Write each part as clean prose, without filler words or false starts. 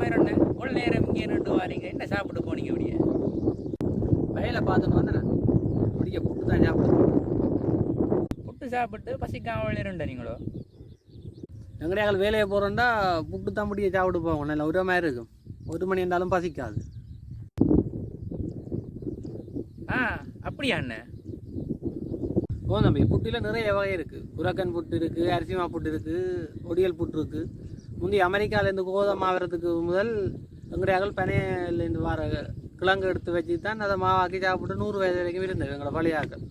மாதிரி ஒன்று ஒரு நேரம் இங்கே நின்று வாரீங்க, என்ன சாப்பிட்டு போனீங்க அப்படியே? வயலை பார்த்துட்டு வந்து நான் பிடிக்க புட்டு தான் சாப்பிடுவேன். புட்டு சாப்பிட்டு பசிக்காமல் இருண்ட நீங்களோ? எங்கடையால் வேலையை போகிறோம்டா புட்டு தான் பிடிக்க சாப்பிட்டு போவோம். நல்லா ஒரு மாதிரி இருக்கும். 1 மணி இருந்தாலும் பசிக்காது. அப்படியா அண்ணன்? ஓ தம்பி, புட்டியில் நிறைய வகை இருக்குது. புறக்கன் புட்டு இருக்குது, அரிசிமா புட்டு இருக்குது, ஒடியல் புட்டு இருக்குது. முந்தைய அமெரிக்காவிலேருந்து கோதம் ஆகிறதுக்கு முதல் எங்கடையாக்கள் பனையிலேருந்து வர கிழங்கு எடுத்து வச்சு தான் அதை மாவாக்கி சாப்பிட்டு 100 வயது வரைக்கும் இருந்தது எங்களோட பழையாக்கள்.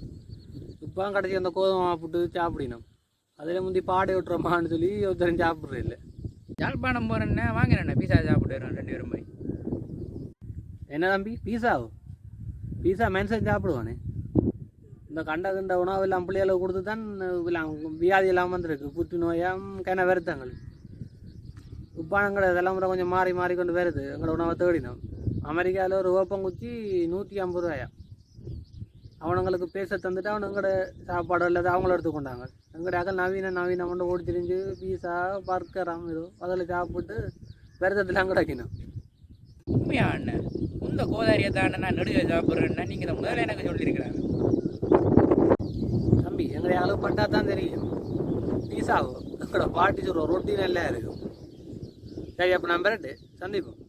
இப்போ கடைசி அந்த கோதுமை மாவு புட்டு சாப்பிடணும். அதில் முந்தி பாடை விட்டுறோமான்னு சொல்லி ஒருத்தரும் சாப்பிட்றது இல்லை. யாழ்ப்பாணம் போகிறேன்னா வாங்கினேண்ணே, பீஸா சாப்பிட்டு வரோம் 2 பேரும் போய். என்ன தம்பி, பீஸாவோ? பீஸா மனுஷன் சாப்பிடுவானே. இந்த கண்ட உணவெல்லாம் பிள்ளைகளுக்கு கொடுத்து தான் வியாதி எல்லாம் வந்துருக்கு. புற்றுநோயாம் கன வருத்தங்கள். உப்பானங்களை தலைமுறை கொஞ்சம் மாறி மாறி கொண்டு வருது. எங்களோட உணவை தேடினோம். அமெரிக்காவில் ஒரு வேப்பங்குச்சி 150 ரூபாயா. அவனுங்களுக்கு பேச தந்துட்டு அவனுங்களோட சாப்பாடு இல்லாத அவங்கள எடுத்துக்கொண்டாங்க. எங்கடையாக நவீனம் கொண்டு ஓடி திரிஞ்சு பீஸா பர்கராம் ஏதோ அதில் சாப்பிட்டு வருத்தத்தெல்லாம் கிடைக்கணும். உண்மையா அண்ணன்? இந்த கோதாரியை தானே நான் நெடுக சாப்பிட்றேன்னா நீங்கள் இந்த முதல்ல எனக்கு சொல்லியிருக்கிறாங்க. தம்பி, எங்களை அளவு பட்டா தான் தெரியும். பீஸாவோ எங்களோட பாட்டி சொல்கிற ரொட்டி நல்லா இருக்கும். சரி, அப்போ நான் பெறட்டு சந்திப்போம்.